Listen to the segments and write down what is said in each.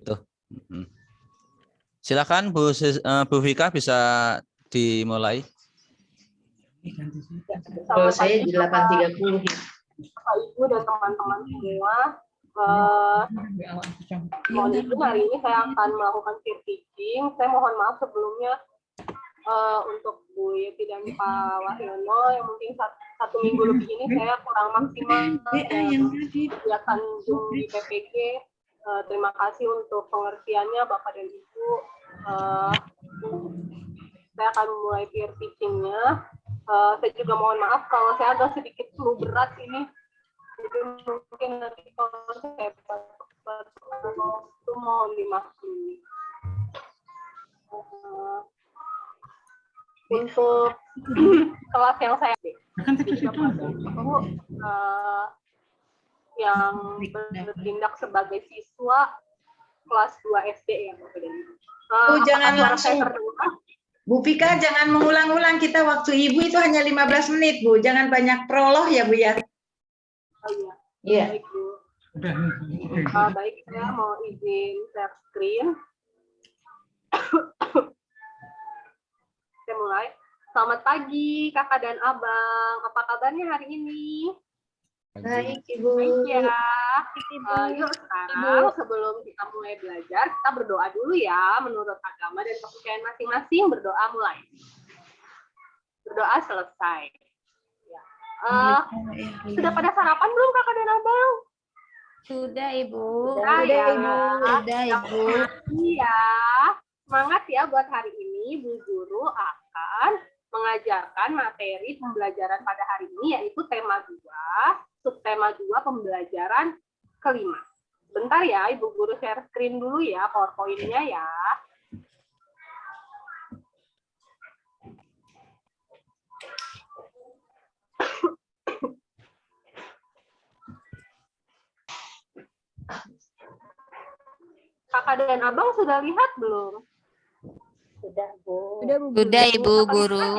Tuh. Silakan Bu Vika bisa dimulai. Kalau saya di 8.30. Bapak Ibu dan teman-teman semua, mohon izin hari ini saya akan melakukan peer teaching. Saya mohon maaf sebelumnya untuk Bu Yeti dan Pak Wahyono yang mungkin satu minggu lebih ini saya kurang maksimal kegiatan Zoom di PPG. Terima kasih untuk pengertiannya Bapak dan Ibu. Saya akan mulai peer teaching-nya. Saya juga mohon maaf kalau saya agak sedikit flu berat ini. Jadi mungkin nanti kalau saya itu mohon dimaklumi. Untuk kelas yang saya yang bertindak sebagai siswa kelas 2 SD ya Bapak dan Ibu. Jangan langsung. Bu Vika, jangan mengulang-ulang, kita waktu Ibu itu hanya 15 menit, Bu. Jangan banyak prolog ya, Bu ya. Oh iya. Iya. Baik, Bu. Baik, saya mau izin share screen. Saya mulai. Selamat pagi, Kakak dan Abang. Apa kabarnya hari ini? Baik, Ibu. Baik ya. Yuk sekarang sebelum kita mulai belajar, kita berdoa dulu ya menurut agama dan kepercayaan masing-masing. Berdoa mulai. Berdoa selesai. Ya. Sudah pada sarapan belum Kakak dan Abang? Sudah, Ibu. Sudah ya. Sudah, Ibu. Iya. Semangat ya buat hari ini. Bu Guru akan mengajarkan materi pembelajaran pada hari ini yaitu tema 2. Subtema 2 pembelajaran kelima. Bentar ya, Ibu Guru share screen dulu ya, PowerPoint-nya ya. Kakak dan Abang sudah lihat belum? Sudah, Bu. Sudah, Ibu Guru.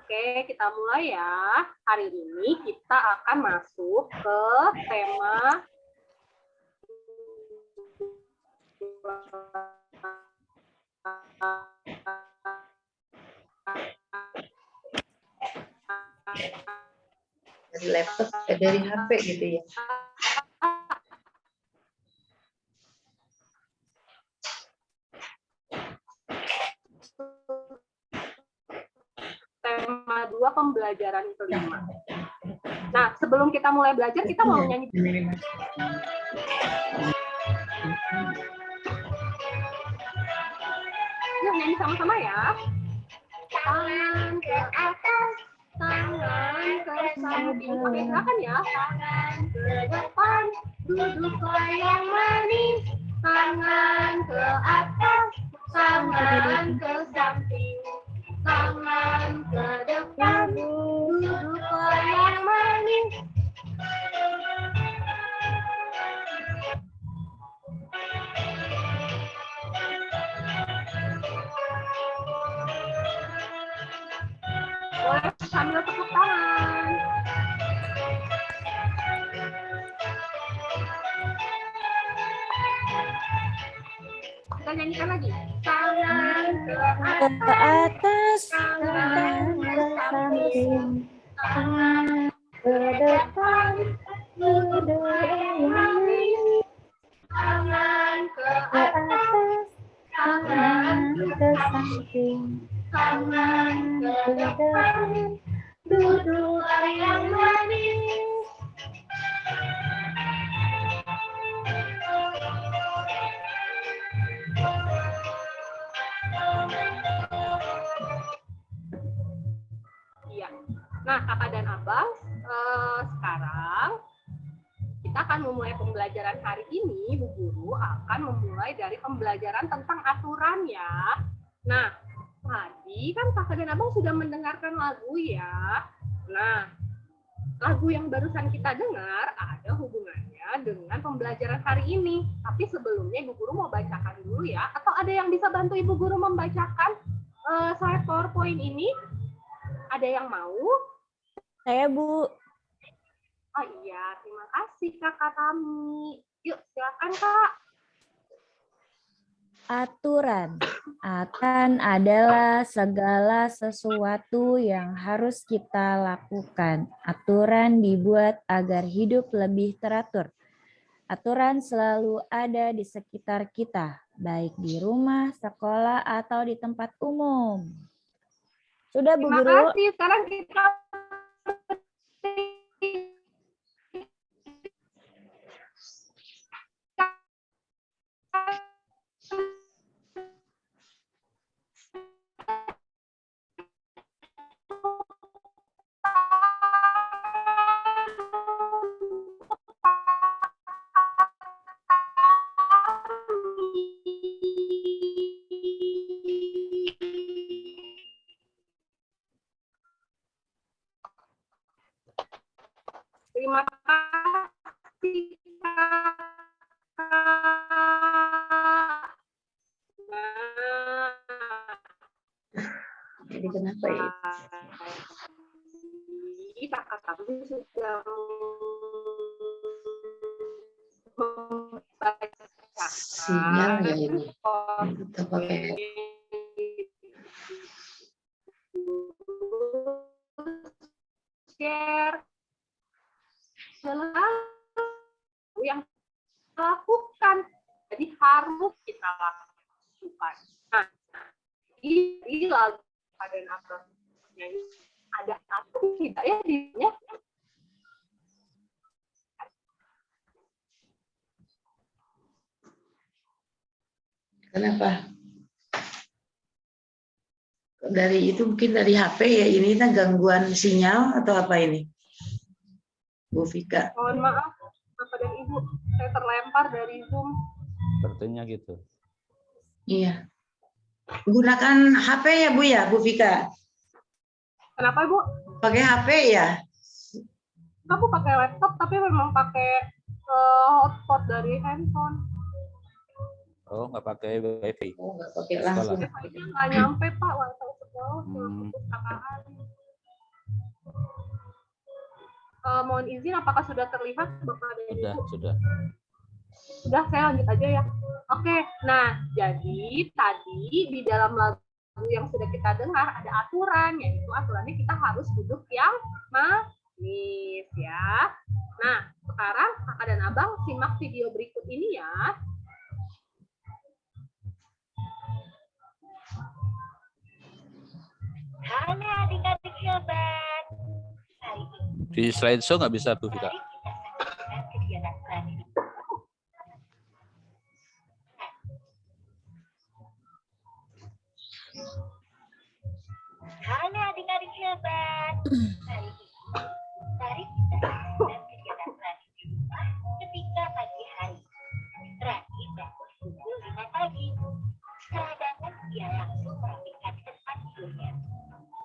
Oke, kita mulai ya. Hari ini kita akan masuk ke tema dari laptop, dari HP gitu ya. tema 2 pembelajaran kelima. Nah, sebelum kita mulai belajar, kita mau nyanyi. Yuk nyanyi sama-sama ya. Tangan ke atas, tangan ke samping. Oke, silakan ya. Tangan ke depan, duduklah yang manis. Tangan ke atas, tangan ke samping. Tangan ke depan, duduklah yang manis. Boleh sambil tepuk tangan. Kita nyanyikan lagi. Tangan ke atas, tangan ke samping. tangan ke depan, duduklah yang manis. Tangan ke atas, tangan ke samping. Tangan ke depan, duduklah yang manis. Iya. Nah, Kakak dan Abang, sekarang kita akan memulai pembelajaran hari ini. Bu Guru akan memulai dari pembelajaran tentang aturan ya. Nah, tadi kan Kakak dan Abang sudah mendengarkan lagu ya. Nah, lagu yang barusan kita dengar ada hubungannya dengan pembelajaran hari ini. Tapi sebelumnya Ibu Guru mau bacakan dulu ya. Atau ada yang bisa bantu Ibu Guru membacakan slide PowerPoint ini? Ada yang mau? Saya, Bu. Oh iya, terima kasih Kakak Tami. Yuk, silakan apaan, Kak? Aturan. Aturan adalah segala sesuatu yang harus kita lakukan. Aturan dibuat agar hidup lebih teratur. Aturan selalu ada di sekitar kita, baik di rumah, sekolah, atau di tempat umum. Sudah, Bu Terima Guru? kasih. Sekarang kita terima kasih, Kak. Nah, Jadi kenapa ya? kakak kami sudah Sinyal ya ini. Kita pakai share selalu yang kita lakukan. Jadi harus kita lakukan. Nah, di lagu dan apa ada satu tidak ya dirinya. kenapa? Dari itu mungkin dari HP ya, ini kan gangguan sinyal atau apa ini? Bu Vika. Mohon maaf, Bapak dan Ibu, saya terlempar dari Zoom. Sepertinya gitu. Iya. Gunakan HP ya Bu ya, Bu Vika? Kenapa, Bu? Pakai HP ya? Aku pakai laptop, tapi memang pakai hotspot dari handphone. Oh, nggak pakai wifi. Oh, nggak pakai langsung. Wifi-nya nggak nyampe, Pak, wifi sekolah ke perpustakaan. Mohon izin, apakah sudah terlihat, Bapak dan Sudah, Ibu? sudah. Sudah, saya lanjut aja ya. Oke, nah jadi tadi di dalam lagu yang sudah kita dengar ada aturan, yaitu aturannya kita harus duduk yang manis ya. Nah, sekarang kakak dan abang simak video berikut ini ya. Halo adik-adik hebat. Hari ini Di slideshow nggak bisa, Bu Vika. mari kita saksikan kegiatan tadi. Halo adik-adik hebat. Hari ini mari kita saksikan kegiatan tadi di rumah ketika pagi hari. Rani bangun pukul 5 pagi. Setelah bangun, dia langsung merapikan tempat tidurnya.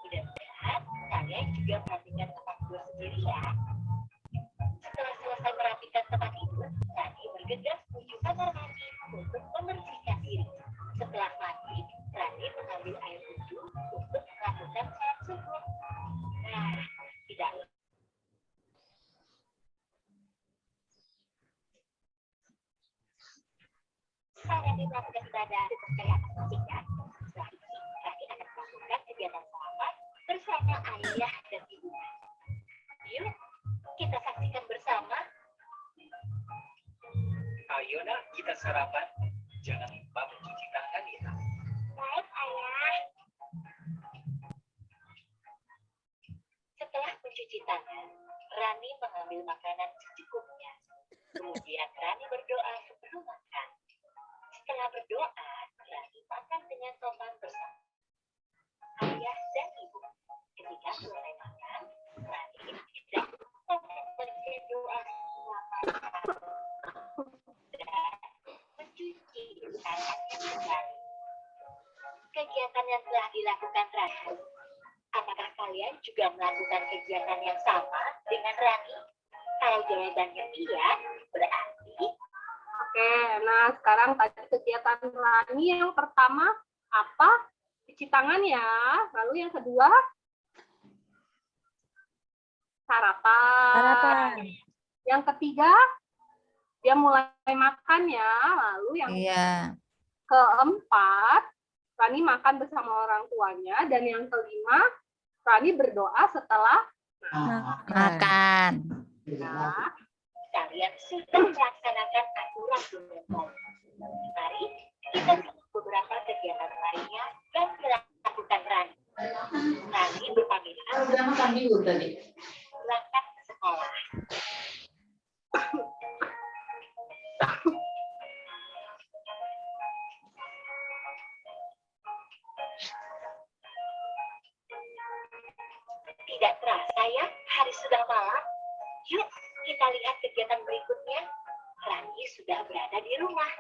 Mudah-mudahan kalian juga merapikan tempat tidur sendiri ya. Setelah selesai merapikan tempat tidur, Rani bergegas menuju kamar mandi untuk membersihkan diri. Setelah mandi, Rani mengambil air wudhu untuk melakukan sholat subuh. Nah, tidak Rani melakukan ibadah kayak ya. Setelah ini, Rani akan melakukan kegiatan sholat bersama ayah dan ibunya. Yuk, kita saksikan bersama. Ayo nak, kita sarapan. Jangan lupa mencuci tangan ya. Baik, ayah. Setelah mencuci tangan, Rani mengambil makanan secukupnya. Kemudian Rani berdoa sebelum makan. Setelah berdoa, Rani makan dengan sopan bersama ayah dan ibu. Ketika selesai makan, Rani tidak lupa membaca doa dan mencuci tangannya kembali. Kegiatan yang telah dilakukan Rani. Apakah kalian juga melakukan kegiatan yang sama dengan Rani? Kalau jawabannya iya, berarti Oke, nah sekarang tadi kegiatan Rani yang pertama apa? Cuci tangan ya. Lalu yang kedua sarapan. Sarapan. Yang ketiga dia mulai makan ya. Lalu yang Iya. keempat, Rani makan bersama orang tuanya. Dan yang kelima, Rani berdoa setelah Makan. makan. Kalian sudah melaksanakan aturan global. Mari kita simak beberapa kegiatan lainnya yang dilakukan Rani. Rani berpamitan berangkat ke sekolah. Tidak terasa ya, hari sudah malam. Yuk, kita lihat kegiatan berikutnya. Rani sudah berada di rumah.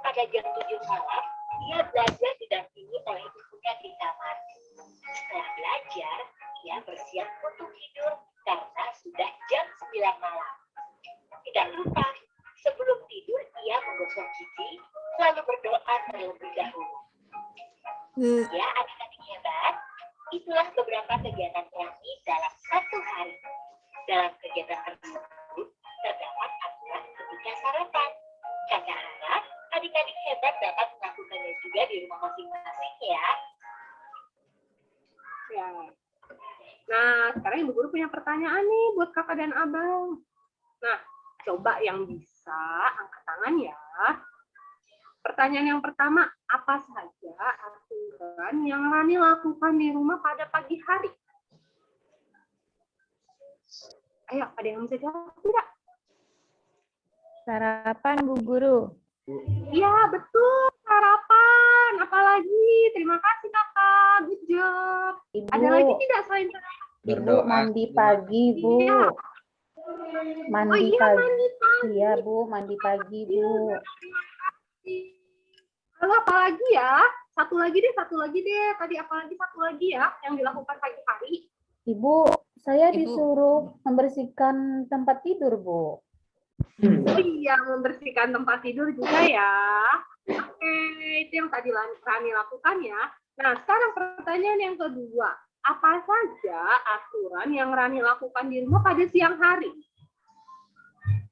Pada jam 7 malam, dia belajar didampingi oleh ibunya di kamar. Setelah belajar, ia bersiap untuk tidur karena sudah jam 9 malam. Tidak lupa, sebelum tidur ia menggosok gigi, lalu berdoa terlebih dahulu. Ya, adik-adik hebat, itulah beberapa kegiatan Rani dalam satu hari. Dalam kegiatan tersebut, terdapat aturan ketika sarapan. Kakak harap adik-adik hebat dapat melakukannya juga di rumah masing-masing ya. Ya. Nah, sekarang Ibu Guru punya pertanyaan nih buat kakak dan abang. Nah, coba yang bisa angkat tangan ya. Pertanyaan yang pertama, apa saja aturan yang Rani lakukan di rumah pada pagi hari? Ayo, ada yang bisa jawab tidak? Sarapan, Bu Guru. Iya, betul. Sarapan. Apalagi? Terima kasih, kakak. Good job. Ibu, Ada lagi tidak selain sarapan? Ibu mandi pagi, Bu. Iya. Mandi Oh iya, pagi. mandi pagi. Iya, Bu, mandi pagi, Bu. Terima kasih. Lalu apa lagi ya? Satu lagi deh. Tadi apa lagi satu lagi ya yang dilakukan pagi hari? Ibu, saya Ibu. disuruh membersihkan tempat tidur, Bu. Oh iya, membersihkan tempat tidur juga ya. Oke, itu yang tadi Rani lakukan ya. Nah, sekarang pertanyaan yang kedua. Apa saja aturan yang Rani lakukan di rumah pada siang hari?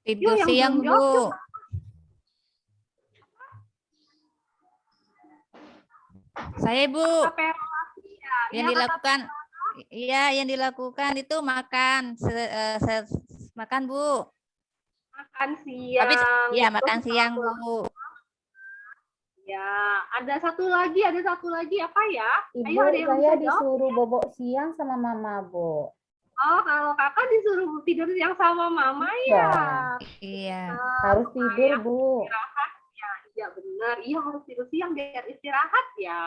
Tidur yang siang, belum jawab, Bu. Saya, Bu. Apa yang ya? Yang dilakukan, iya, yang dilakukan itu makan. Makan, Bu. Makan siang. Tapi, iya, Terus makan siang, Bu. Ya, ada satu lagi apa ya? Ibu, Ayo, ada yang saya bisa jawab? disuruh bobok siang sama Mama, Bu. Oh, kalau kakak disuruh tidur siang sama mama ya. Iya. Harus tidur, Bu. Istirahat ya, iya benar. Iya harus tidur siang biar istirahat ya.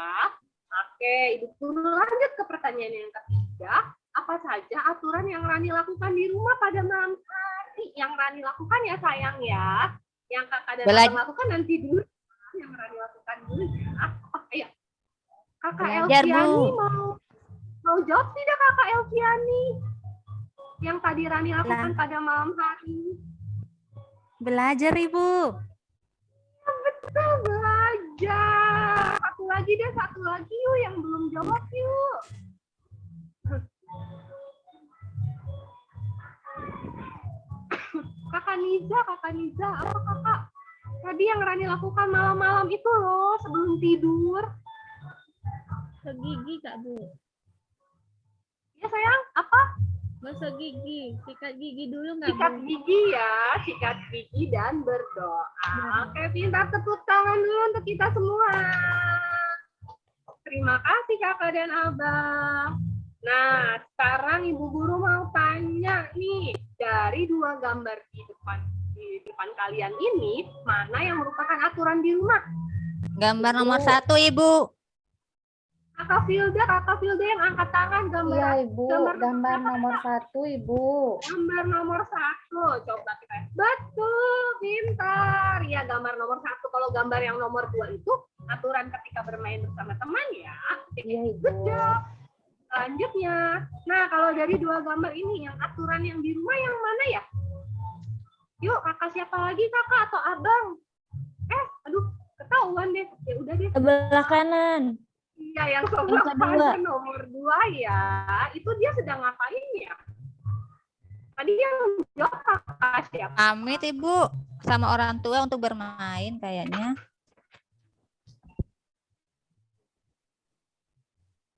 Oke, Ibu Guru lanjut ke pertanyaan yang ketiga. Apa saja aturan yang Rani lakukan di rumah pada malam hari? Yang Rani lakukan ya sayang ya. Yang kakak dan abang lakukan nanti dulu. Yang Rani lakukan dulu ya. Oh, ayo. Kakak Belajar, Elviani Bu. mau jawab tidak kakak Elviani? Yang tadi Rani lakukan pada malam hari. Belajar, Ibu. Betul, belajar. Satu lagi yuk yang belum jawab yuk. Kakak Niza, apa kakak? Tadi yang Rani lakukan malam-malam itu loh sebelum tidur. Gosok gigi Kak Bu. Ya sayang, apa? Gosok gigi, sikat gigi dulu nggak Sikat Bu? gigi ya, sikat gigi dan berdoa. Oke, pintar tepuk tangan dulu untuk kita semua. Terima kasih kakak dan abang. Nah, sekarang Ibu Guru mau tanya nih, dari dua gambar di depan kalian ini, mana yang merupakan aturan di rumah? Gambar nomor 1, Ibu. Kakak Filda yang angkat tangan gambar. Iya, Ibu. Gambar nomor 1, Ibu. Gambar nomor 1. Coba kita. Betul, pintar. Ya, gambar nomor 1. Kalau gambar yang nomor 2 itu aturan ketika bermain bersama teman ya. Iya, Ibu. Good job. Selanjutnya. Nah, kalau dari dua gambar ini, yang aturan yang di rumah yang mana ya? Yuk, kakak siapa lagi, kakak atau abang? Aduh, ketahuan deh. Ya udah deh. Sebelah kanan. Iya, yang kedua. sebelah nomor 2 ya. Itu dia sedang ngapain ya? Tadi yang jawab kakak siapa? Pamit, Ibu. sama orang tua untuk bermain kayaknya.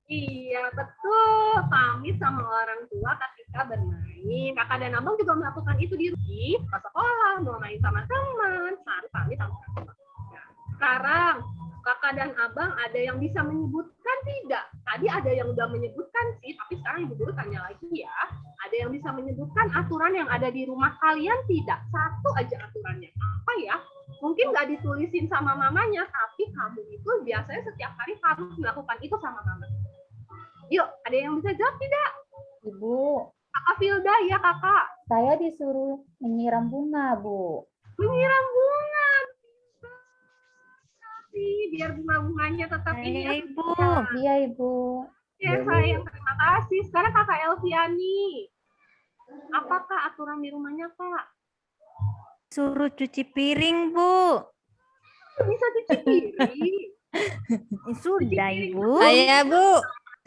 Iya, betul. Pamit sama orang tua ketika bermain. Kakak dan abang juga melakukan itu di rumah, ke sekolah, mau main sama teman, harus pamit sama orang tua. Nah, sekarang kakak dan abang ada yang bisa menyebutkan tidak? Tadi ada yang udah menyebutkan sih, tapi sekarang ibu guru tanya lagi ya. Ada yang bisa menyebutkan aturan yang ada di rumah kalian tidak? Satu aja aturannya. Apa ya? Mungkin nggak ditulisin sama mamanya, tapi kamu itu biasanya setiap hari harus melakukan itu sama mama. Yuk, ada yang bisa jawab tidak? Ibu, Kakak Filda, ya kakak. saya disuruh menyiram bunga, Bu. Menyiram bunga. Tapi biar bunga-bunganya tetap ini ya. Ibu. Iya, Ibu. Ya, sayang, terima kasih. Sekarang kakak Elviani. Apakah aturan di rumahnya, Kak? Suruh cuci piring, Bu. Bisa cuci piring. Sudah, Ibu. Saya, Bu.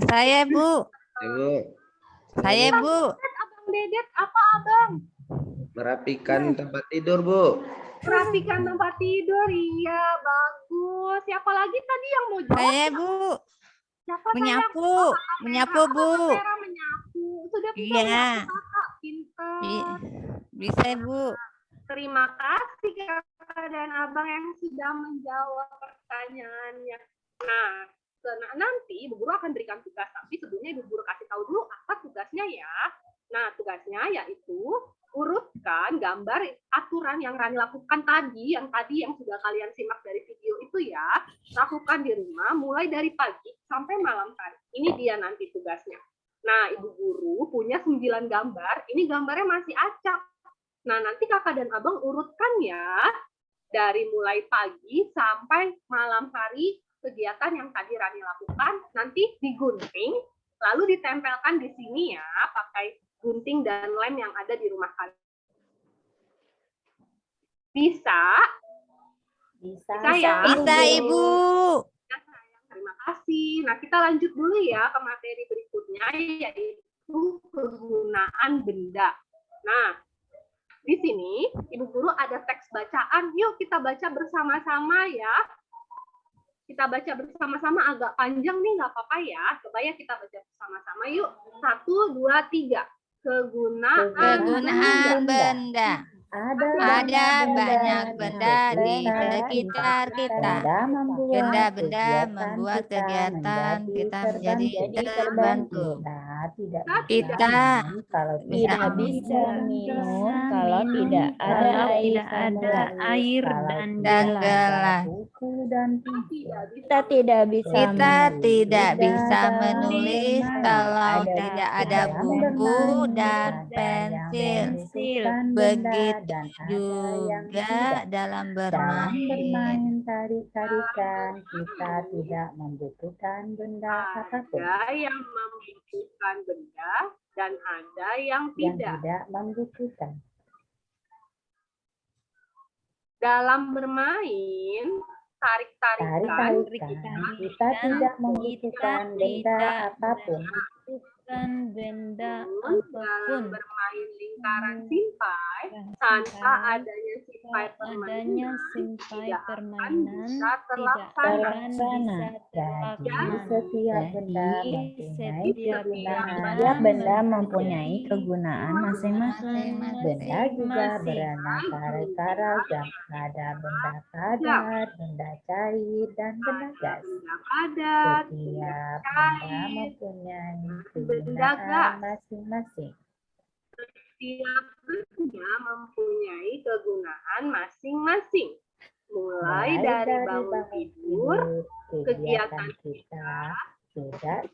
Saya, Bu. Ibu, Saya, Bu. Abang Dedet, apa abang? merapikan tempat tidur, Bu. Merapikan tempat tidur, iya bagus. Siapa lagi tadi yang mau jawab? Saya, Bu. Siapa Menyapu. Menyapu, Bu. Vera menyapu. Sudah bisa Iya. menyapu, kakak. Pintar. Bisa, Bu. Terima kasih kakak dan abang yang sudah menjawab pertanyaannya. Nah, nanti Ibu Guru akan berikan tugas, tapi sebelumnya Ibu Guru kasih tahu dulu apa tugasnya ya. Nah, tugasnya yaitu urutkan gambar aturan yang Rani lakukan tadi, yang sudah kalian simak dari video itu ya. Lakukan di rumah mulai dari pagi sampai malam hari. Ini dia nanti tugasnya. Nah, Ibu Guru punya 9 gambar. Ini gambarnya masih acak. Nah, nanti kakak dan abang urutkan ya. Dari mulai pagi sampai malam hari kegiatan yang tadi Rani lakukan, nanti digunting, lalu ditempelkan di sini ya, pakai gunting dan lem yang ada di rumah kalian. Bisa? Bisa, ya? Bisa, Ibu. Ya, sayang. Terima kasih. Nah, kita lanjut dulu ya ke materi berikutnya, yaitu kegunaan benda. Nah, di sini Ibu Guru ada teks bacaan. Yuk kita baca bersama-sama ya. Kita baca bersama-sama, agak panjang nih, nggak apa-apa ya. Coba ya kita baca bersama-sama yuk. 1, 2, 3. Kegunaan benda. Ada banyak benda di sekitar kita. Benda-benda membuat kegiatan kita menjadi terbantu. Kita tidak bisa minum kalau tidak ada air dan gelas. Kita tidak bisa menulis kalau tidak ada buku dan pensil. Begitu juga dalam bermain tarik-tarikan, kita tidak membutuhkan benda apapun. Ada yang membutuhkan benda dan ada yang tidak membutuhkan. Dalam bermain tarik-tarikan, kita tidak membutuhkan benda apapun. Dalam bermain lingkaran simpai, tanpa adanya simpai permainan, tidak akan bisa terlaksana. Jadi setiap benda mempunyai kegunaan masing-masing. Benda juga beraneka ragam. Ada benda padat, benda cair, dan benda gas. Setiap benda mempunyai kegunaan masing-masing. Setiap benda mempunyai kegunaan masing-masing. Mulai dari bangun tidur, kegiatan kita tidak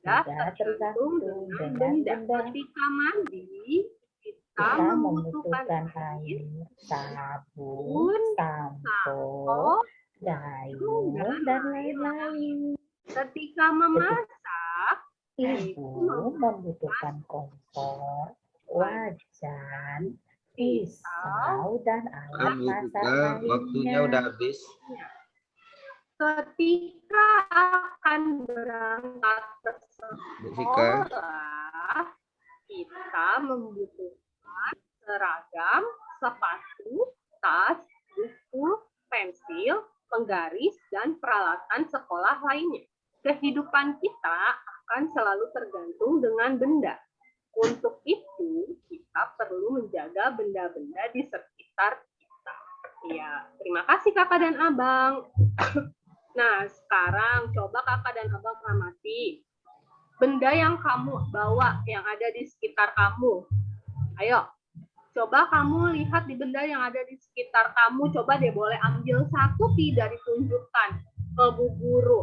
tergantung dengan benda. Ketika mandi, kita membutuhkan air, sabun, sampo, gayung, dan lain-lain. Ketika memasak, Ibu membutuhkan kompor, wajan, pisau, dan alat masak lainnya. Waktunya udah habis. Ketika akan berangkat ke sekolah, kita membutuhkan seragam, sepatu, tas, buku, pensil, penggaris, dan peralatan sekolah lainnya. Kehidupan kita akan selalu tergantung dengan benda. Untuk itu, kita perlu menjaga benda-benda di sekitar kita. Ya, terima kasih kakak dan abang. Nah, sekarang coba kakak dan abang amati. Benda yang kamu bawa, yang ada di sekitar kamu. Ayo, coba kamu lihat di benda yang ada di sekitar kamu. Coba deh boleh ambil satu, tidak ditunjukkan ke Bu Guru.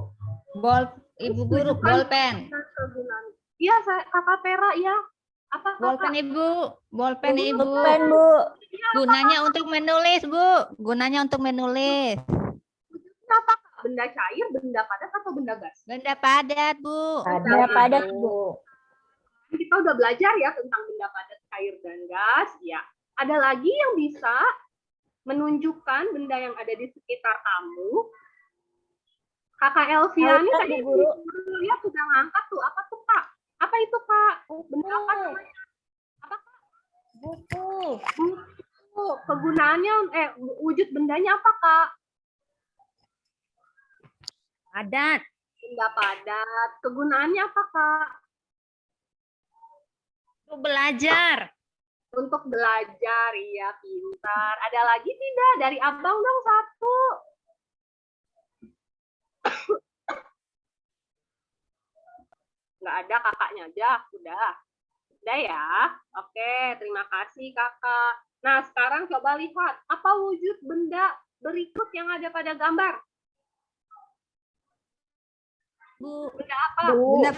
Ibu guru, bolpen. Iya, kakak Pera ya. Apa Bolpen ibu, bolpen ibu. Bolpen, Bu. Gunanya untuk menulis, Bu. Gunanya untuk menulis. Apa? Benda cair, benda padat, atau benda gas? Benda padat, Bu. Ada padat, Bu. Kita udah belajar ya tentang benda padat, cair, dan gas. Ya, ada lagi yang bisa menunjukkan benda yang ada di sekitar kamu. Kakak Elviani tadi guru lihat sudah ngangkat tuh. Apa tuh, Kak? Apa itu, Kak? Benda apa namanya? Apa, Kak? Buku. Buku. Kegunaannya, wujud bendanya apa, Kak? Padat. Benda padat. Kegunaannya apa, Kak? Untuk belajar. Untuk belajar, iya, pintar. Ada lagi tidak? Dari abang dong satu. Nggak ada, kakaknya aja. Udah ya. Oke, terima kasih kakak. Nah, sekarang coba lihat. Apa wujud benda berikut yang ada pada gambar? Bu. Benda apa?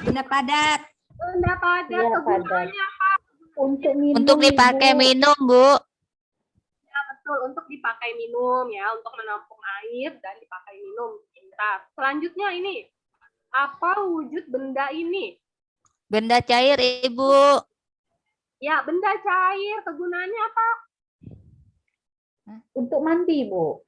Benda padat. Benda padat. Iya, Kegunaannya apa? Untuk minum. Untuk dipakai minum, Bu. Ya, betul. Untuk dipakai minum ya. Untuk menampung air dan dipakai minum. Pintar. Selanjutnya ini. Apa wujud benda ini? Benda cair, Ibu. Ya, benda cair. Kegunaannya apa? Untuk mandi, Bu.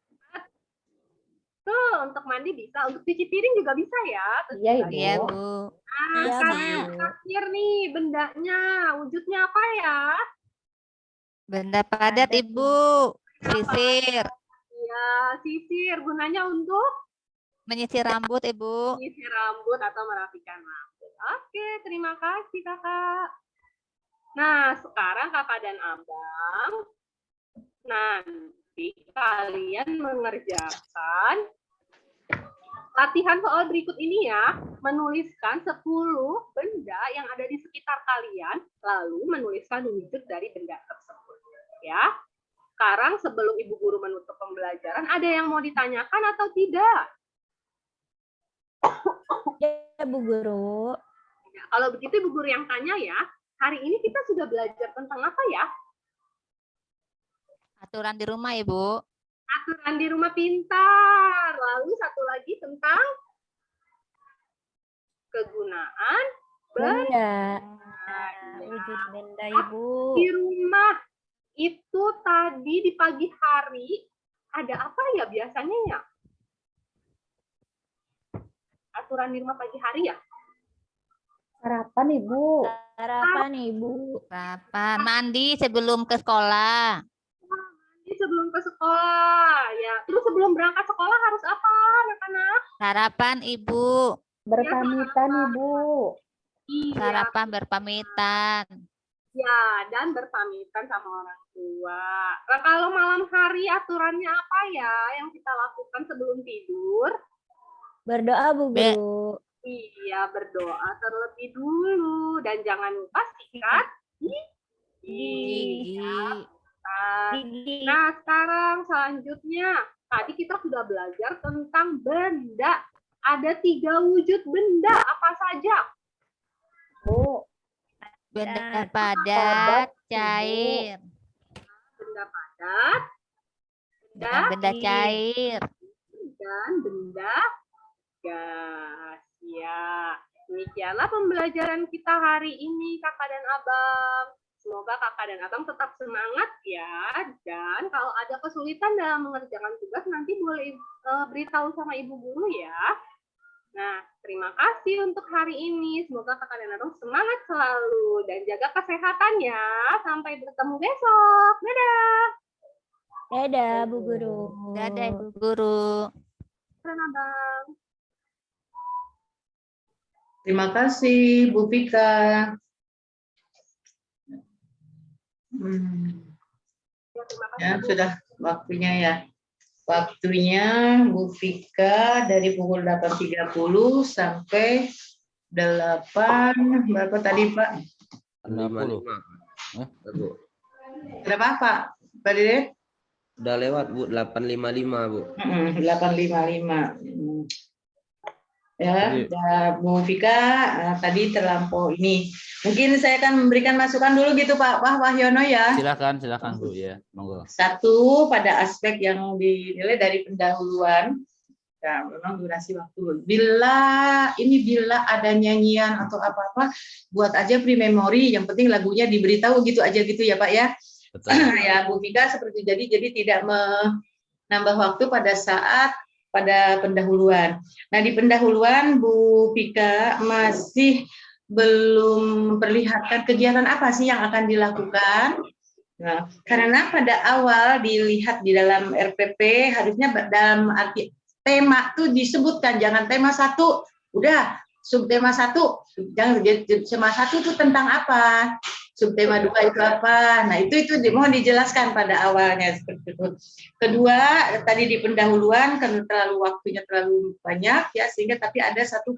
Tuh, untuk mandi bisa. Untuk cuci piring juga bisa ya. Iya, Ibu. Iya, Bu. Nah, Iya, sekarang Bu. yang terakhir nih, bendanya. Wujudnya apa ya? Benda padat, Ibu. Sisir. Ya, sisir. Gunanya untuk Menyisir rambut, Ibu. menyisir rambut atau merapikan rambut. Oke, terima kasih kakak. Nah, sekarang kakak dan abang, nanti kalian mengerjakan latihan soal berikut ini ya. Menuliskan 10 benda yang ada di sekitar kalian, lalu menuliskan wujud dari benda tersebut. Ya. Sekarang sebelum Ibu Guru menutup pembelajaran, ada yang mau ditanyakan atau tidak? Ya, Bu Guru. Ya, kalau begitu Ibu Guru yang tanya ya, hari ini kita sudah belajar tentang apa ya? Aturan di rumah, Ibu. Aturan di rumah pintar. Lalu satu lagi tentang kegunaan Benda. Wujud benda Ibu. di rumah. Itu tadi di pagi hari ada apa ya biasanya ya? Aturan di rumah pagi hari ya? Sarapan, Ibu. Sarapan Ibu. Kapan? Mandi sebelum ke sekolah. Ini sebelum ke sekolah ya. Terus sebelum berangkat sekolah harus apa anak-anak? Sarapan, Ibu. Berpamitan, Ibu. Iya. Sarapan berpamitan. Ya, dan berpamitan sama orang tua. Nah, kalau malam hari aturannya apa ya yang kita lakukan sebelum tidur? Berdoa, Bu Guru. Iya, berdoa terlebih dulu. Dan jangan lupa sikat gigi. Gigi. Nah, sekarang selanjutnya. Tadi kita sudah belajar tentang benda. Ada 3 wujud benda. Apa saja? Bu. Benda padat, cair. Benda padat, Dan benda cair. dan benda gas. Ya, demikianlah pembelajaran kita hari ini, kakak dan abang. Semoga kakak dan abang tetap semangat ya. Dan kalau ada kesulitan dalam mengerjakan tugas, nanti boleh beritahu sama ibu guru ya. Nah, terima kasih untuk hari ini. Semoga kakak dan abang semangat selalu dan jaga kesehatan ya. Sampai bertemu besok. Dadah. Dadah, Bu Guru. Dadah Ibu Guru. Keren, Abang. Terima kasih, Bu Pika. Ya, sudah waktunya ya. Waktunya Bu Pika dari pukul 8.30 sampai 8, berapa tadi Pak? 60. Hah? Bu. Berapa Pak? Tadi deh? Udah lewat Bu, 8.55 Bu. 8.55. Ya, Jadi- Bu Vika tadi terlampau ini. Mungkin saya akan memberikan masukan dulu gitu Pak Wahyono ya. Silakan Bu ya, monggo. Satu, pada aspek yang dinilai dari pendahuluan, ya memang durasi waktu. Bila ada nyanyian atau apa-apa, buat aja pre-memory, yang penting lagunya diberitahu gitu aja gitu ya Pak ya. Betul. Ya Bu Vika seperti jadi tidak menambah waktu pada saat pada pendahuluan. Nah di pendahuluan Bu Vika masih belum memperlihatkan kegiatan apa sih yang akan dilakukan. Nah, karena pada awal dilihat di dalam RPP harusnya dalam arti tema tuh disebutkan, jangan tema 1, udah subtema 1, jangan tema 1 itu tentang apa, subtema 2 itu apa. Nah itu mohon dijelaskan pada awalnya seperti itu. Kedua, tadi di pendahuluan karena waktunya terlalu banyak ya, sehingga tapi ada satu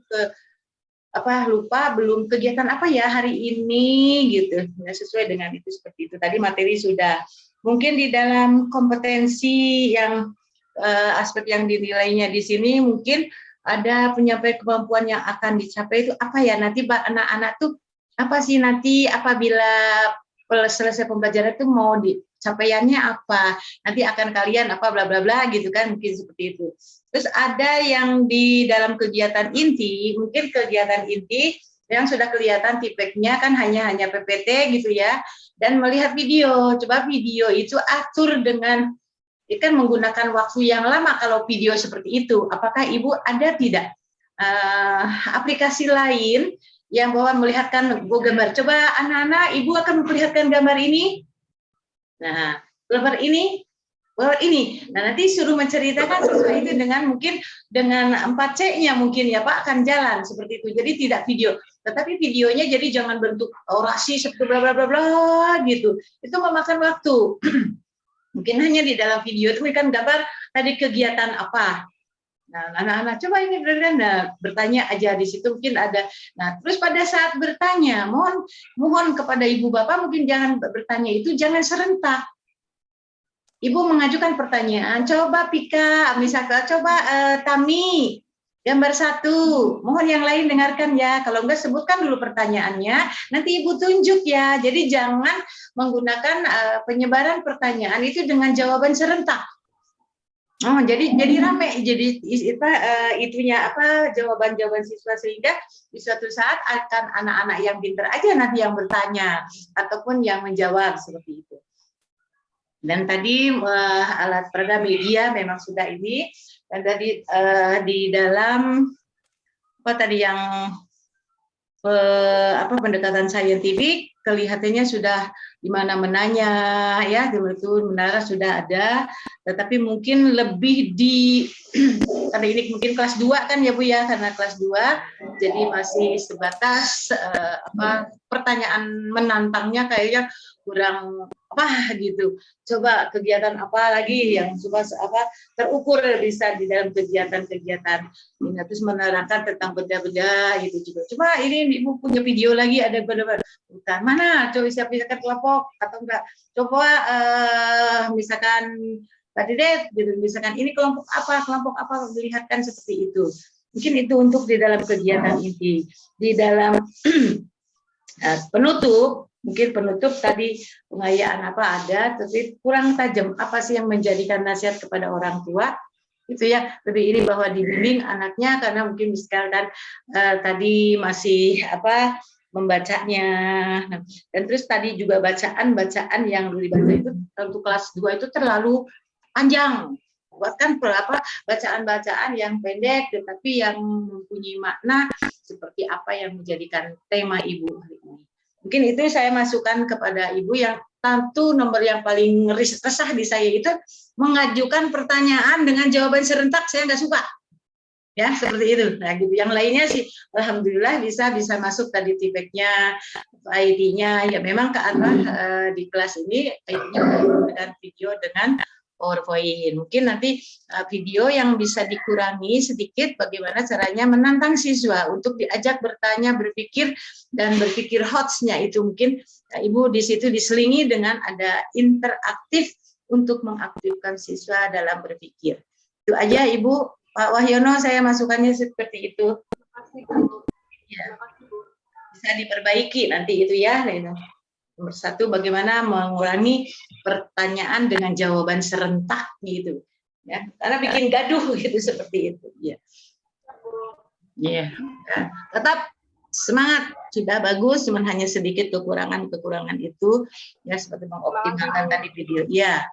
lupa belum kegiatan apa ya hari ini gitu, ya, sesuai dengan itu seperti itu. Tadi materi sudah, mungkin di dalam kompetensi yang aspek yang dinilainya di sini mungkin ada penyampaian kemampuan yang akan dicapai itu apa ya nanti anak-anak tuh apa sih nanti apabila selesai pembelajaran itu mau capaiannya apa, nanti akan kalian apa bla bla bla gitu kan, mungkin seperti itu. Terus ada yang di dalam kegiatan inti, mungkin kegiatan inti yang sudah kelihatan tipeknya kan hanya PPT gitu ya, dan melihat video. Coba video itu atur dengan kan menggunakan waktu yang lama kalau video seperti itu. Apakah Ibu ada tidak aplikasi lain yang bahwa melihatkan gambar? Coba anak-anak, Ibu akan memperlihatkan gambar ini. Nah, gambar ini. Nah nanti suruh menceritakan sesuai itu dengan mungkin dengan 4C-nya mungkin ya Pak akan jalan seperti itu. Jadi tidak video, tetapi videonya jadi jangan bentuk orasi seperti bla bla bla bla gitu. Itu memakan waktu. Mungkin hanya di dalam video itu kan gambar tadi kegiatan apa. Nah anak-anak coba ini bertanya aja di situ mungkin ada. Nah terus pada saat bertanya mohon kepada ibu bapak mungkin jangan bertanya itu jangan serentak. Ibu mengajukan pertanyaan, coba Pika, misalkan coba Tami, gambar 1, mohon yang lain dengarkan ya, kalau enggak sebutkan dulu pertanyaannya, nanti Ibu tunjuk ya, jadi jangan menggunakan penyebaran pertanyaan itu dengan jawaban serentak. Oh, jadi rame, jadi jawaban-jawaban siswa sehingga di suatu saat akan anak-anak yang pintar aja nanti yang bertanya ataupun yang menjawab seperti itu. Dan tadi alat peraga media memang sudah ini, dan tadi di dalam apa tadi yang pendekatan saintifik kelihatannya sudah di mana menanya ya, itu menara sudah ada, tetapi mungkin lebih di karena ini mungkin kelas 2 kan ya Bu ya, karena kelas 2 jadi masih sebatas pertanyaan menantangnya kayaknya kurang apa gitu. Coba kegiatan apa lagi yang coba terukur bisa di dalam kegiatan-kegiatan ini, terus menerangkan tentang benda-benda gitu juga. Cuma ini Ibu punya video lagi ada benda-benda bukan mana, coba siapkan kelompok atau enggak, coba misalkan tadi deh gitu, misalkan ini kelompok apa melihatkan seperti itu. Mungkin itu untuk di dalam kegiatan inti. Di dalam penutup, mungkin penutup tadi pengayaan apa ada, tapi kurang tajam. Apa sih yang menjadikan nasihat kepada orang tua? Itu ya, lebih ini bahwa dibimbing anaknya karena mungkin misalkan tadi masih membacanya. Nah, dan terus tadi juga bacaan yang dibaca itu untuk kelas 2 itu terlalu panjang. Buatkan bacaan-bacaan yang pendek tetapi yang mempunyai makna seperti apa yang menjadikan tema Ibu hari ini. Mungkin itu saya masukkan kepada Ibu yang satu nomor yang paling resah di saya itu mengajukan pertanyaan dengan jawaban serentak, saya nggak suka. Ya, seperti itu. Nah, gitu. Yang lainnya sih alhamdulillah bisa masuk tadi tipeknya, ID-nya. Ya memang ke di kelas ini ID-nya dengan video dengan PowerPoint. Mungkin nanti video yang bisa dikurangi sedikit bagaimana caranya menantang siswa untuk diajak bertanya, berpikir dan berpikir hotsnya itu mungkin Ibu di situ diselingi dengan ada interaktif untuk mengaktifkan siswa dalam berpikir. Itu aja Ibu. Pak Wahyono, saya masukannya seperti itu. Ya. Bisa diperbaiki nanti itu ya. Nomor satu, bagaimana mengurangi pertanyaan dengan jawaban serentak gitu. Ya, karena bikin gaduh gitu seperti itu. Ya. Ya. Tetap semangat, sudah bagus, cuman hanya sedikit kekurangan itu ya seperti mengoptimalkan tadi video. Ya.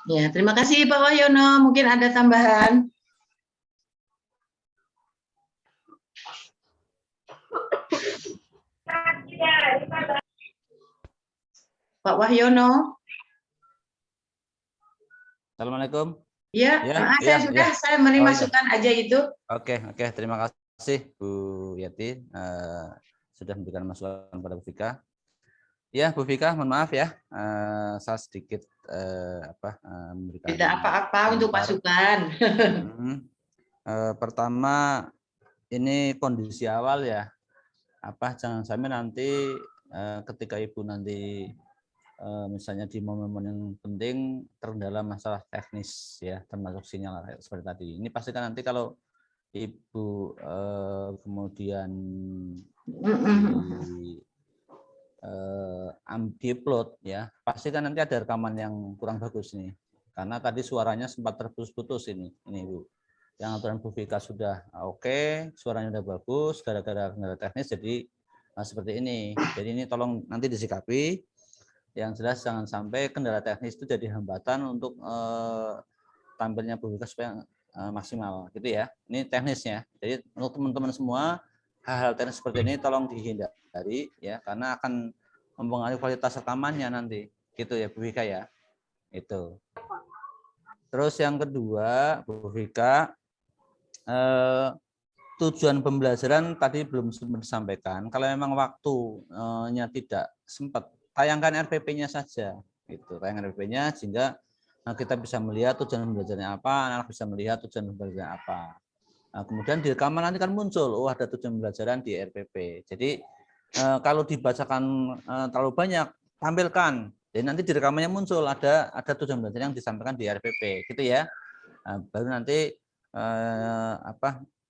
Ya, terima kasih Pak Wahyono. Mungkin ada tambahan. Pak Wahyono. Assalamualaikum. Ya, saya sudah, saya beri masukan aja itu. Oke, terima kasih Bu Yati sudah memberikan masukan pada Bu Vika. Ya, Bu Vika, mohon maaf ya, saya sedikit memberikan. Tidak apa-apa untuk masukan. Pertama, ini kondisi awal ya. Jangan sampai nanti ketika Ibu nanti misalnya di momen-momen yang penting terkendala masalah teknis ya, termasuk sinyal seperti tadi. Ini pastikan nanti kalau Ibu kemudian di-upload ya, pastikan nanti ada rekaman yang kurang bagus nih. Karena tadi suaranya sempat terputus-putus ini Ibu. Yang aturan Bu Vika sudah oke, suaranya sudah bagus, gara-gara kendala teknis jadi seperti ini. Jadi ini tolong nanti disikapi. Yang jelas jangan sampai kendala teknis itu jadi hambatan untuk tampilnya Bu Vika supaya maksimal, gitu ya. Ini teknisnya. Jadi untuk teman-teman semua, hal-hal teknis seperti ini tolong dihindari ya, karena akan mempengaruhi kualitas rekamannya nanti, gitu ya Bu Vika ya. Itu. Terus yang kedua, Bu Vika, tujuan pembelajaran tadi belum sempat disampaikan. Kalau memang waktunya tidak sempat, tayangkan RPP-nya saja, gitu. Tayangkan RPP-nya sehingga kita bisa melihat tujuan pembelajarannya apa, anak bisa melihat tujuan pembelajarannya apa. Nah, kemudian di rekaman nanti kan muncul, oh ada tujuan pembelajaran di RPP. Jadi kalau dibacakan terlalu banyak, tampilkan. Jadi nanti di rekamannya muncul ada tujuan pembelajaran yang disampaikan di RPP, gitu ya. Nah, baru nanti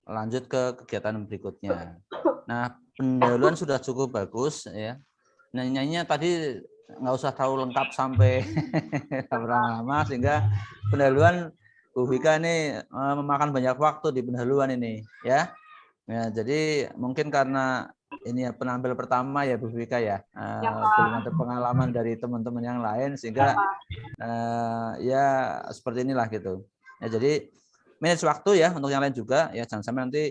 lanjut ke kegiatan berikutnya. Nah, pendahuluan sudah cukup bagus ya. Nyanyinya tadi nggak usah terlalu lengkap sampai lama-lama, sehingga pendahuluan Bu Vika ini memakan banyak waktu di pendahuluan ini ya. Ya, jadi mungkin karena ini penampil pertama ya Bu Vika ya, belum ada pengalaman dari teman-teman yang lain sehingga ya seperti inilah gitu. Ya, jadi manage waktu ya untuk yang lain juga ya, jangan sampai nanti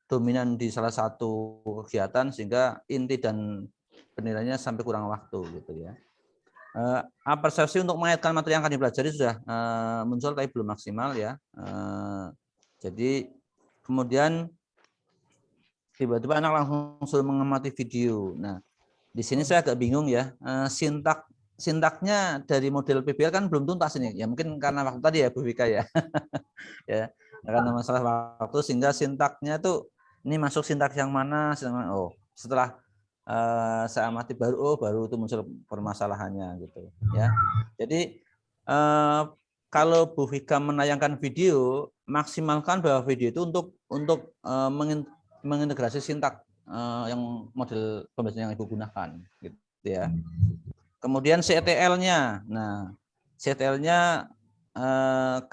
dominan di salah satu kegiatan sehingga inti dan penilaiannya sampai kurang waktu gitu ya. Persepsi untuk mengaitkan materi yang akan dipelajari sudah muncul tapi belum maksimal ya. Jadi kemudian tiba-tiba anak langsung suruh mengamati video. Nah, di sini saya agak bingung ya. Sintaknya dari model PBL kan belum tuntas ini. Ya mungkin karena waktu tadi ya Bu Vika ya. Ya, karena masalah waktu sehingga sintaknya tuh ini masuk sintaks yang mana? Oh, setelah saya amati baru itu muncul permasalahannya gitu ya. Jadi kalau Bu Vika menayangkan video, maksimalkan bahwa video itu untuk mengintegrasi sintak yang model pembelajaran yang Ibu gunakan gitu ya. Kemudian CTL-nya. Nah, CTL-nya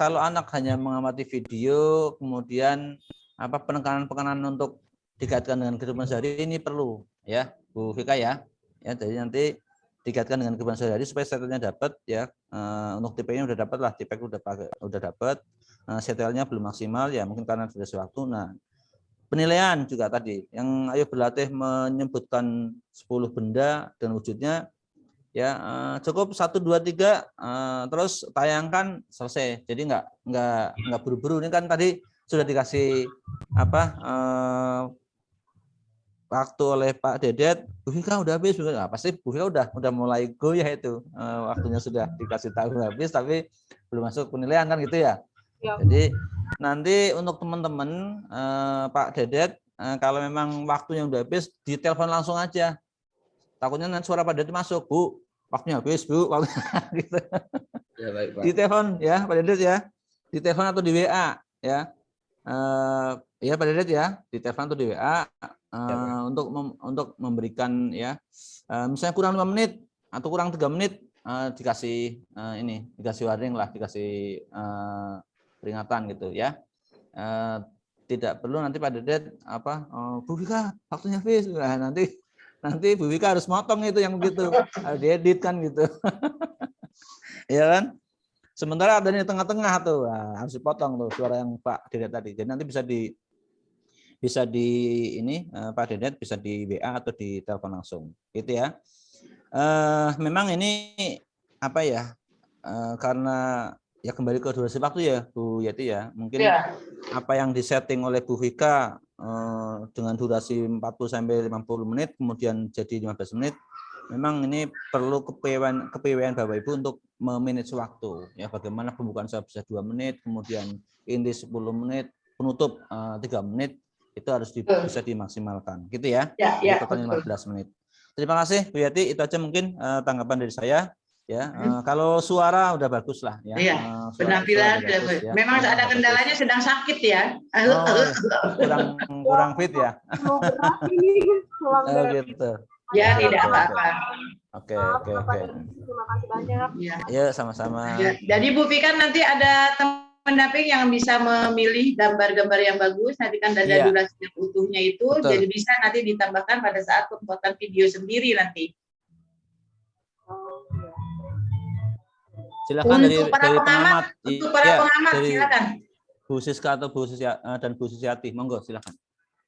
kalau anak hanya mengamati video, kemudian penekanan untuk dikaitkan dengan kehidupan sehari ini perlu ya Bu Vika ya. Ya, jadi nanti dikaitkan dengan kehidupan sehari supaya CTL-nya dapat ya. Untuk TP-nya udah dapat lah, TP udah dapat. CTL-nya belum maksimal ya, mungkin karena sudah sewaktu. Nah, penilaian juga tadi, yang ayo berlatih menyebutkan 10 benda dan wujudnya, ya cukup 1, 2, 3 terus tayangkan selesai. Jadi nggak buru-buru. Ini kan tadi sudah dikasih waktu oleh Pak Dedet. Bu Vika udah habis, nah, pasti Bu Vika udah mulai goyah itu, waktunya sudah dikasih tahu habis tapi belum masuk penilaian kan gitu ya. Jadi nanti untuk teman-teman Pak Dedet, kalau memang waktunya udah habis, ditelepon langsung aja. Takutnya nanti suara Pak Dedet masuk, Bu, waktunya habis, Bu. Gitu. Ya, baik, Pak. Ditelepon ya Pak Dedet ya. Ditelepon atau di WA ya. Ya Pak Dedet ya, ditelepon atau di WA untuk memberikan ya, misalnya kurang 5 menit atau kurang 3 menit, dikasih dikasih warning lah, dikasih peringatan gitu ya. Tidak perlu nanti Pak Dedet Bu Vika waktunya habis. Nah, nanti Bu Vika harus motong itu yang begitu, harus diedit kan gitu. Ya kan? Sementara ada di tengah-tengah tuh, harus dipotong tuh suara yang Pak Dedet tadi. Jadi nanti bisa di Pak Dedet bisa di WA atau di telepon langsung, gitu ya. Memang ini karena ya kembali ke durasi waktu ya Bu Yeti ya. Mungkin apa yang disetting oleh Bu Vika dengan durasi 40 sampai 50 menit kemudian jadi 15 menit. Memang ini perlu kepiawaian Bapak Ibu untuk memanage waktu ya, bagaimana pembukaan saya bisa 2 menit, kemudian inti 10 menit, penutup 3 menit, itu harus bisa dimaksimalkan gitu ya. Totalnya 15 menit. Terima kasih Bu Yati, itu aja mungkin tanggapan dari saya ya. Kalau suara udah bagus lah ya. Iya, penampilan bagus, ya. Memang ada kendalanya, sedang sakit ya. Kurang fit ya. Gitu. Ya, tidak apa-apa. Oke. Terima kasih banyak. Ya, sama-sama. Ya, jadi Bu Vika nanti ada pendamping yang bisa memilih gambar-gambar yang bagus. Nanti kan ada durasi yang utuhnya itu. Betul. Jadi bisa nanti ditambahkan pada saat pembuatan video sendiri nanti. Silakan dari pengamat. Untuk para pengamat, silakan. Bu Siska atau Bu Susiati, monggo silakan.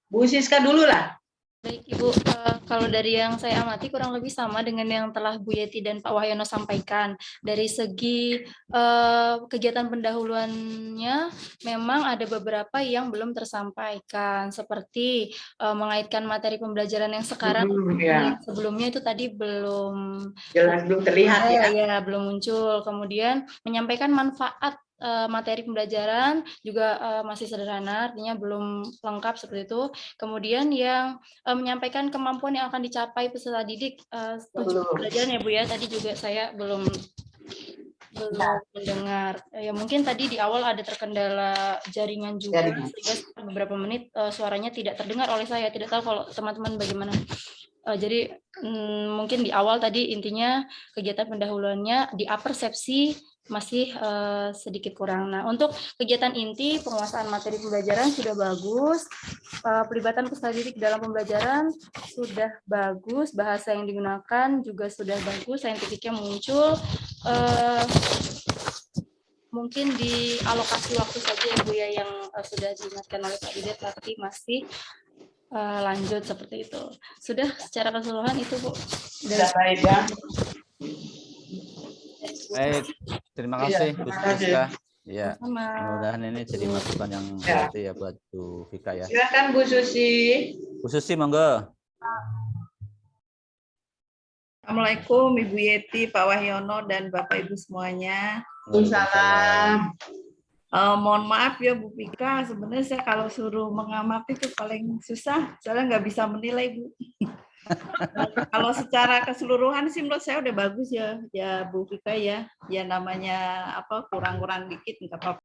Bu Siska dulu lah. Baik Ibu, kalau dari yang saya amati kurang lebih sama dengan yang telah Bu Yeti dan Pak Wahyono sampaikan. Dari segi kegiatan pendahuluannya memang ada beberapa yang belum tersampaikan, seperti mengaitkan materi pembelajaran yang sekarang sebelumnya itu tadi belum terlihat ya, belum muncul. Kemudian menyampaikan manfaat materi pembelajaran juga masih sederhana, artinya belum lengkap seperti itu. Kemudian yang menyampaikan kemampuan yang akan dicapai peserta didik pelajaran ya Bu ya, tadi juga saya belum mendengar. Ya mungkin tadi di awal ada terkendala jaringan juga, sehingga beberapa menit suaranya tidak terdengar oleh saya. Tidak tahu kalau teman-teman bagaimana. Jadi mungkin di awal tadi intinya kegiatan pendahuluannya di persepsi masih sedikit kurang. Nah, untuk kegiatan inti penguasaan materi pembelajaran sudah bagus, pelibatan peserta didik dalam pembelajaran sudah bagus, bahasa yang digunakan juga sudah bagus, saintifiknya muncul. Mungkin di alokasi waktu saja ya Bu ya yang sudah diingatkan oleh Pak Didet, tapi masih lanjut seperti itu. Sudah secara keseluruhan itu Bu. Sudah baik ya. Baik, terima kasih Bu Siska. Ya, mudah-mudahan ini jadi masukan yang berarti ya buat Bu Vika ya. Silakan Bu Susi. Bu Susi, monggo. Assalamualaikum Ibu Yeti, Pak Wahyono, dan Bapak Ibu semuanya. Waalaikumsalam. Mohon maaf ya Bu Vika, sebenarnya saya kalau suruh mengamati itu paling susah, soalnya nggak bisa menilai Bu. Kalau secara keseluruhan sih menurut saya udah bagus ya Bu Vika ya. Ya namanya kurang-kurang dikit nggak apa-apa.